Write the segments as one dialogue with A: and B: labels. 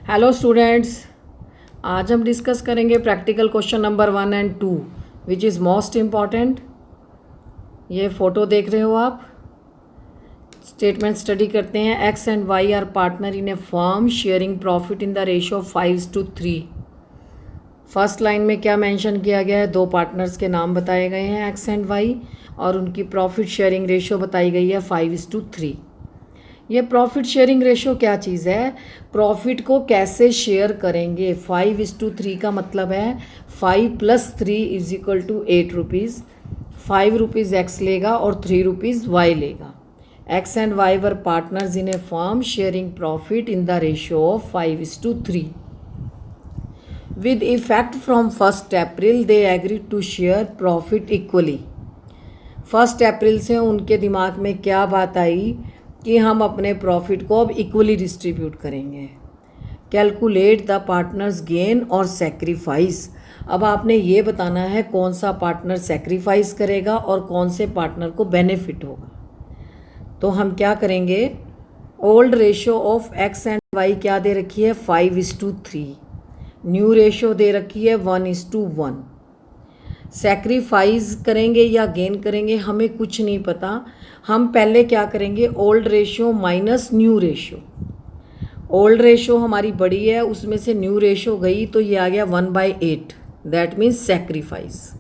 A: Hello students, आज हम discuss करेंगे practical question number 1 and 2 which is most important. ये फ़ोटो देख रहे हो आप। स्टेटमेंट स्टडी करते हैं। X and Y are partner in a firm sharing profit in the ratio of 5:3। First line में क्या मेंशन किया गया है? दो पार्टनर्स के नाम बताए गए हैं एक्स एंड वाई, और उनकी प्रॉफिट शेयरिंग रेशो बताई गई है 5:3। ये प्रॉफिट शेयरिंग रेशो क्या चीज़ है? प्रॉफिट को कैसे शेयर करेंगे। 5:3 का मतलब है 5 + 3 = 8 रुपीज़। 5 रुपीज़ एक्स लेगा और 3 रुपीज़ वाई लेगा। X and Y were partners in a firm sharing profit in the ratio of 5:3। With effect from 1 April they agreed to share profit equally. 1 April से उनके दिमाग में क्या बात आई कि हम अपने प्रॉफिट को अब इक्वली डिस्ट्रीब्यूट करेंगे। कैलकुलेट द पार्टनर्स गेन और सेक्रीफाइस। अब आपने ये बताना है कौन सा पार्टनर सेक्रीफाइस करेगा और कौन से पार्टनर को बेनिफिट होगा। तो हम क्या करेंगे? Old ratio of X and Y क्या दे रखी है? 5:3। न्यू रेशो दे रखी है 1:1। सेक्रीफाइस करेंगे या गेन करेंगे हमें कुछ नहीं पता। हम पहले क्या करेंगे? Old ratio minus new ratio. Old ratio हमारी बड़ी है, उसमें से न्यू रेशो गई तो ये आ गया 1/8, दैट मीन्स सेक्रीफाइस।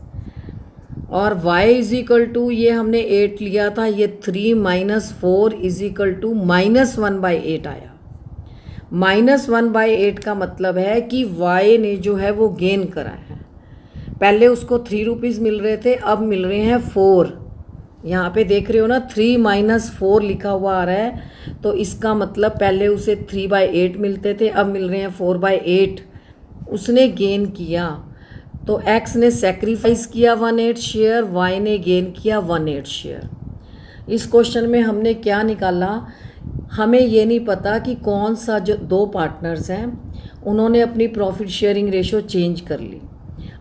A: और y = ये हमने 8 लिया था, ये 3 - 4 = -1/8 आया। -1/8 का मतलब है कि y ने जो है वो गेन करा है। पहले उसको 3 रुपीज़ मिल रहे थे, अब मिल रहे हैं 4। यहाँ पे देख रहे हो ना, 3 - 4 लिखा हुआ आ रहा है। तो इसका मतलब पहले उसे 3/8 मिलते थे, अब मिल रहे हैं 4/8। उसने गेन किया। तो x ने सेक्रीफाइस किया 1/8 शेयर, y ने गेन किया 1/8 शेयर। इस क्वेश्चन में हमने क्या निकाला? हमें ये नहीं पता कि कौन सा जो दो पार्टनर्स हैं उन्होंने अपनी प्रॉफिट शेयरिंग रेशो चेंज कर ली।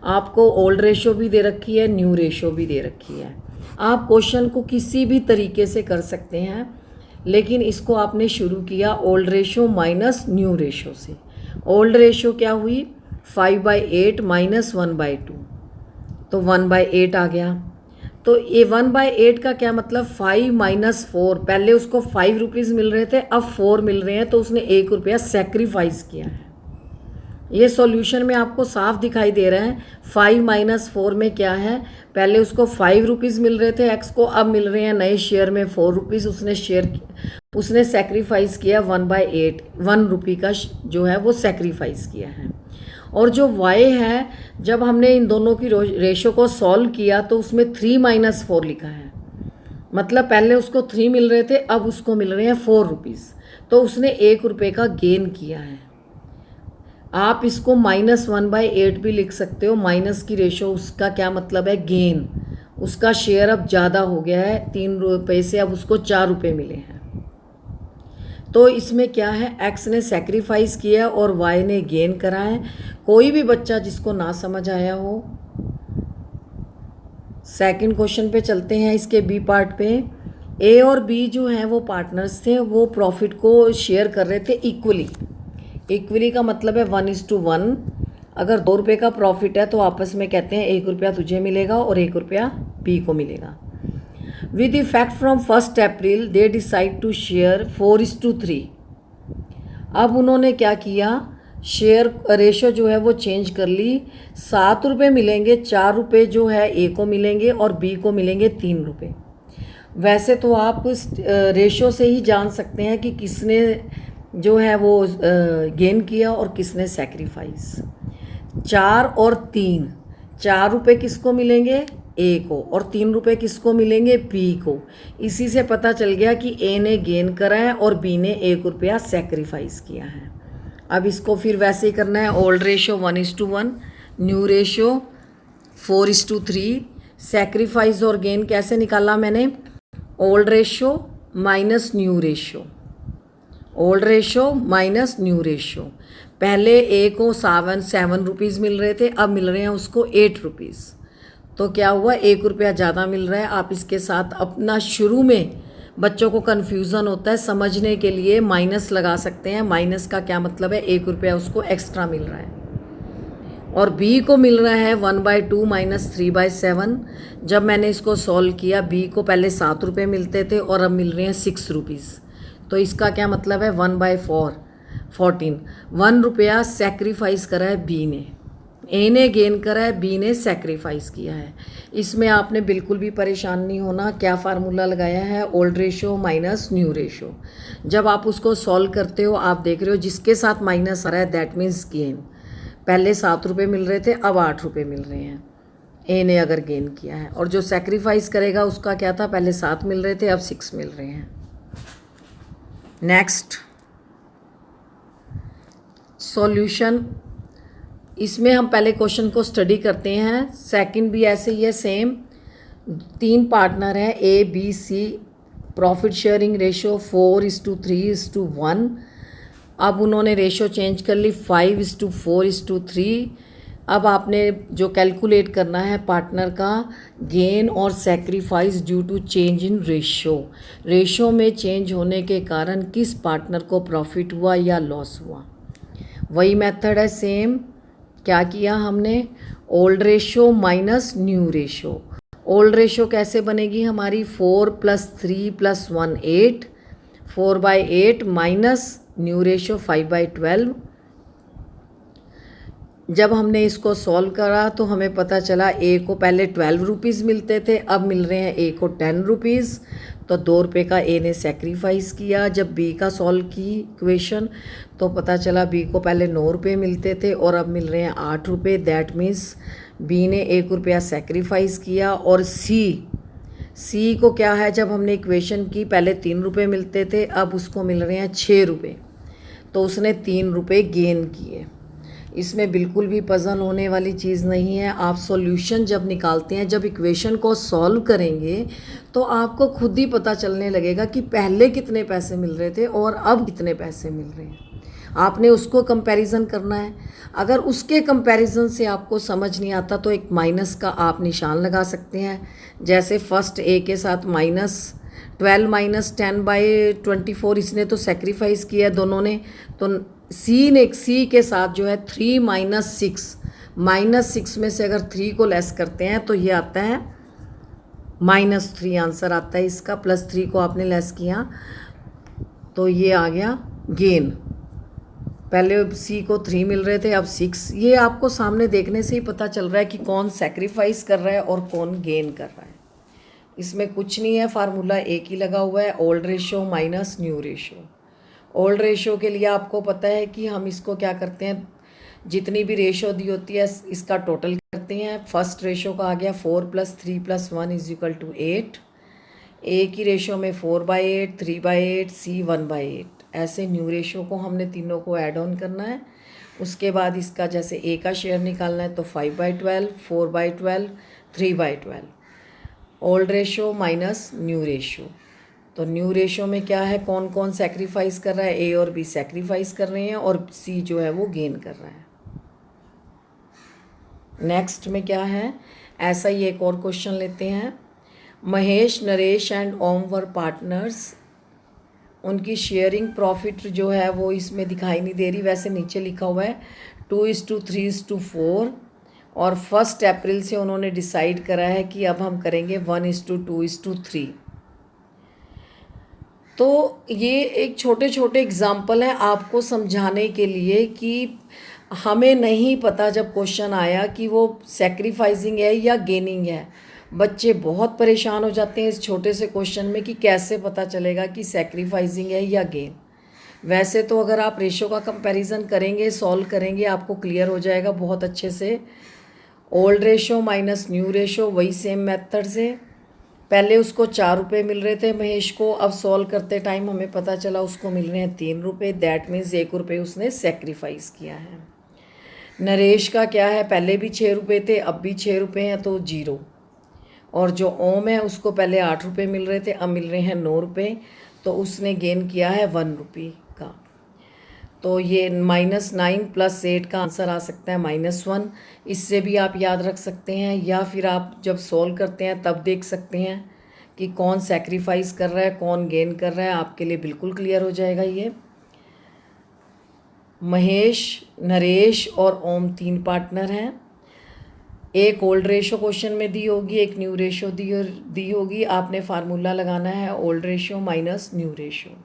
A: आपको ओल्ड रेशो भी दे रखी है, न्यू रेशो भी दे रखी है। आप क्वेश्चन को किसी भी तरीके से कर सकते हैं, लेकिन इसको आपने शुरू किया old ratio minus new ratio से। ओल्ड रेशो क्या हुई? 5/8 - 1/2, तो 1/8 आ गया। तो ये 1/8 का क्या मतलब? 5 - 4। पहले उसको 5 रुपीज़ मिल रहे थे, अब 4 मिल रहे हैं, तो उसने 1 रुपया सेक्रीफाइस किया है। ये सॉल्यूशन में आपको साफ दिखाई दे रहा है। 5 - 4 में क्या है? पहले उसको 5 रुपीज़ मिल रहे थे एक्स को, अब मिल रहे हैं नए शेयर में 4 रुपीज़। उसने सेक्रीफाइस किया 1/8, 1 रुपये का जो है वो सेक्रीफाइस किया है। और जो वाई है, जब हमने इन दोनों की रेशो को सॉल्व किया तो उसमें 3 - 4 लिखा है। मतलब पहले उसको 3 मिल रहे थे, अब उसको मिल रहे हैं 4 रुपीज़। तो उसने 1 रुपये का गेन किया है। आप इसको -1/8 भी लिख सकते हो। माइनस की रेशो, उसका क्या मतलब है? गेन। उसका शेयर अब ज़्यादा हो गया है, 3 रुपये से अब उसको 4 रुपये मिले हैं। तो इसमें क्या है? एक्स ने सेक्रीफाइस किया और वाई ने गेन करा है। कोई भी बच्चा जिसको ना समझ आया हो, सेकंड क्वेश्चन पे चलते हैं, इसके बी पार्ट पे। ए और बी जो हैं वो पार्टनर्स थे, वो प्रॉफिट को शेयर कर रहे थे इक्वली। इक्वली का मतलब है 1:1। अगर 2 रुपये का प्रॉफिट है तो आपस में कहते हैं 1 रुपया तुझे मिलेगा और 1 रुपया बी को मिलेगा। With effect from 1 April they decide to share 4:3। अब उन्होंने क्या किया? शेयर रेशो जो है वो चेंज कर ली। 7 रुपये मिलेंगे, 4 रुपये जो है ए को मिलेंगे और बी को मिलेंगे 3 रुपये। वैसे तो आप रेशो से ही जान सकते हैं कि किसने जो है वो गेन किया और किसने सेक्रीफाइस। 4 और 3, 4 रुपये किसको मिलेंगे? ए को, और 3 रुपये किसको मिलेंगे? बी को। इसी से पता चल गया कि ए ने गेन करा है और बी ने 1 रुपया सेक्रीफाइस किया है। अब इसको फिर वैसे ही करना है। Old ratio 1:1, new ratio 4:3। Sacrifice और गेन कैसे निकाला मैंने? Old ratio minus new ratio. Old ratio minus new ratio. पहले ए को 7 रुपीज़ मिल रहे थे, अब मिल रहे हैं उसको 8 रुपीज़। तो क्या हुआ? 1 रुपया ज़्यादा मिल रहा है। आप इसके साथ अपना शुरू में बच्चों को कन्फ्यूज़न होता है, समझने के लिए माइनस लगा सकते हैं। माइनस का क्या मतलब है, 1 रुपया उसको एक्स्ट्रा मिल रहा है। और बी को मिल रहा है 1/2 माइनस 3/7। जब मैंने इसको सॉल्व किया, बी को पहले 7 रुपये मिलते थे और अब मिल रहे हैं 6 रुपीज़। तो इसका क्या मतलब है, 1/4 14। 1 रुपया सेक्रीफाइस करा है बी ने, ए ने गेन करा है, बी ने सेक्रीफाइस किया है। इसमें आपने बिल्कुल भी परेशान नहीं होना। क्या फार्मूला लगाया है, old ratio minus new ratio. जब आप उसको सॉल्व करते हो, आप देख रहे हो जिसके साथ माइनस आ रहा है दैट मीन्स गेन। पहले 7 रुपये मिल रहे थे, अब 8 रुपये मिल रहे हैं, ए ने अगर गेन किया है। और जो सेक्रीफाइस करेगा उसका क्या था, पहले 7 मिल रहे थे, अब 6 मिल रहे हैं। नेक्स्ट सॉल्यूशन, इसमें हम पहले क्वेश्चन को स्टडी करते हैं। सेकंड भी ऐसे ही है, सेम। 3 पार्टनर हैं, A B C. Profit sharing ratio 4:3:1। अब उन्होंने रेशो चेंज कर ली 5:4:3। अब आपने जो कैलकुलेट करना है पार्टनर का गेन और sacrifice due to change in ratio. Ratio में चेंज होने के कारण किस पार्टनर को प्रॉफिट हुआ या लॉस हुआ। वही मेथड है, सेम। क्या किया हमने, old ratio minus new ratio. Old ratio कैसे बनेगी हमारी, 4 + 3 + 1 8, 4/8 माइनस न्यू रेशो 5/12। जब हमने इसको सॉल्व करा तो हमें पता चला ए को पहले 12 रुपीज़ मिलते थे, अब मिल रहे हैं ए को 10 रुपीज़। तो 2 रुपये का ए ने सेक्रीफाइस किया। जब बी का सॉल्व की इक्वेशन तो पता चला बी को पहले 9 रुपये मिलते थे और अब मिल रहे हैं 8 रुपये। दैट मीन्स बी ने 1 रुपया सेक्रीफाइस किया। और सी को क्या है, जब हमने इक्वेशन की पहले 3 रुपये मिलते थे, अब उसको मिल रहे हैं 6 रुपये, तो उसने 3 रुपये गेन किए। इसमें बिल्कुल भी पजल होने वाली चीज़ नहीं है। आप सॉल्यूशन जब निकालते हैं, जब इक्वेशन को सॉल्व करेंगे तो आपको खुद ही पता चलने लगेगा कि पहले कितने पैसे मिल रहे थे और अब कितने पैसे मिल रहे हैं। आपने उसको कंपैरिजन करना है। अगर उसके कंपैरिजन से आपको समझ नहीं आता तो एक माइनस का आप निशान लगा सकते हैं। जैसे फर्स्ट ए के साथ -12 - 10/24, इसने तो सेक्रीफाइस किया दोनों ने। तो सी के साथ जो है 3 - 6, -6 में से अगर 3 को लेस करते हैं तो ये आता है -3 आंसर आता है इसका। +3 को आपने लेस किया तो ये आ गया गेन। पहले सी को 3 मिल रहे थे, अब 6। ये आपको सामने देखने से ही पता चल रहा है कि कौन सेक्रीफाइस कर रहा है और कौन गेन कर रहा है। इसमें कुछ नहीं है, फार्मूला एक ही लगा हुआ है, old ratio minus new ratio. Old ratio के लिए आपको पता है कि हम इसको क्या करते हैं, जितनी भी रेशो दी होती है इसका टोटल करते हैं। फर्स्ट रेशो का आ गया 4 + 3 + 1 = 8। ए की रेशो में 4/8, 3/8, सी 1/8। ऐसे न्यू रेशो को हमने तीनों को ऐड ऑन करना है। उसके बाद इसका जैसे ए का शेयर निकालना है तो 5/12, 4/12, 3/12। Old ratio minus new ratio. तो न्यू रेशो में क्या है, कौन कौन सेक्रीफाइस कर रहा है, ए और बी सेक्रीफाइस कर रहे हैं और सी जो है वो गेन कर रहा है। नेक्स्ट में क्या है, ऐसा ही एक और क्वेश्चन लेते हैं। Mahesh, Naresh and Om were partners. उनकी शेयरिंग प्रॉफिट जो है वो इसमें दिखाई नहीं दे रही, वैसे नीचे लिखा हुआ है 2:3:4। और 1 अप्रैल से उन्होंने डिसाइड करा है कि अब हम करेंगे 1:2:3। तो ये एक छोटे छोटे एग्जाम्पल हैं आपको समझाने के लिए कि हमें नहीं पता जब क्वेश्चन आया कि वो सेक्रीफाइसिंग है या गेनिंग है। बच्चे बहुत परेशान हो जाते हैं इस छोटे से क्वेश्चन में कि कैसे पता चलेगा कि सेक्रीफाइसिंग है या गेन। वैसे तो अगर आप रेशो का कंपैरिजन करेंगे, सॉल्व करेंगे, आपको क्लियर हो जाएगा बहुत अच्छे से। Old ratio minus new ratio, वही सेम मेथड से। पहले उसको 4 रुपये मिल रहे थे महेश को, अब सॉल्व करते टाइम हमें पता चला उसको मिल रहे हैं 3 रुपये। दैट मीन्स 1 रुपये उसने सेक्रीफाइस किया है। नरेश का क्या है, पहले भी 6 रुपये थे, अब भी 6 रुपये हैं तो 0। और जो ओम है उसको पहले 8 रुपये मिल रहे थे, अब मिल रहे हैं 9 रुपये, तो उसने गेन किया है 1 रुपये का। तो ये -9 + 8 का आंसर आ सकता है -1। इससे भी आप याद रख सकते हैं, या फिर आप जब सॉल्व करते हैं तब देख सकते हैं कि कौन सेक्रीफाइस कर रहा है कौन गेन कर रहा है, आपके लिए बिल्कुल क्लियर हो जाएगा ये। महेश, नरेश और ओम 3 पार्टनर हैं। एक ओल्ड रेशो क्वेश्चन में दी होगी, एक न्यू रेशो दी होगी। आपने फार्मूला लगाना है old ratio minus new ratio.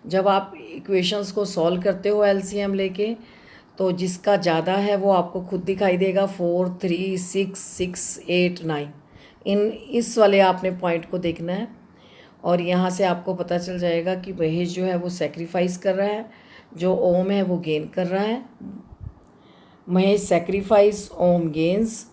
A: जब आप इक्वेशंस को सॉल्व करते हो एलसीएम लेके, तो जिसका ज़्यादा है वो आपको खुद दिखाई देगा, 4, 3, 6, 6, 8, 9। इस वाले आपने पॉइंट को देखना है और यहाँ से आपको पता चल जाएगा कि महेश जो है वो सेक्रीफाइस कर रहा है, जो ओम है वो गेन कर रहा है। महेश सेक्रीफाइस, ओम गेन्स।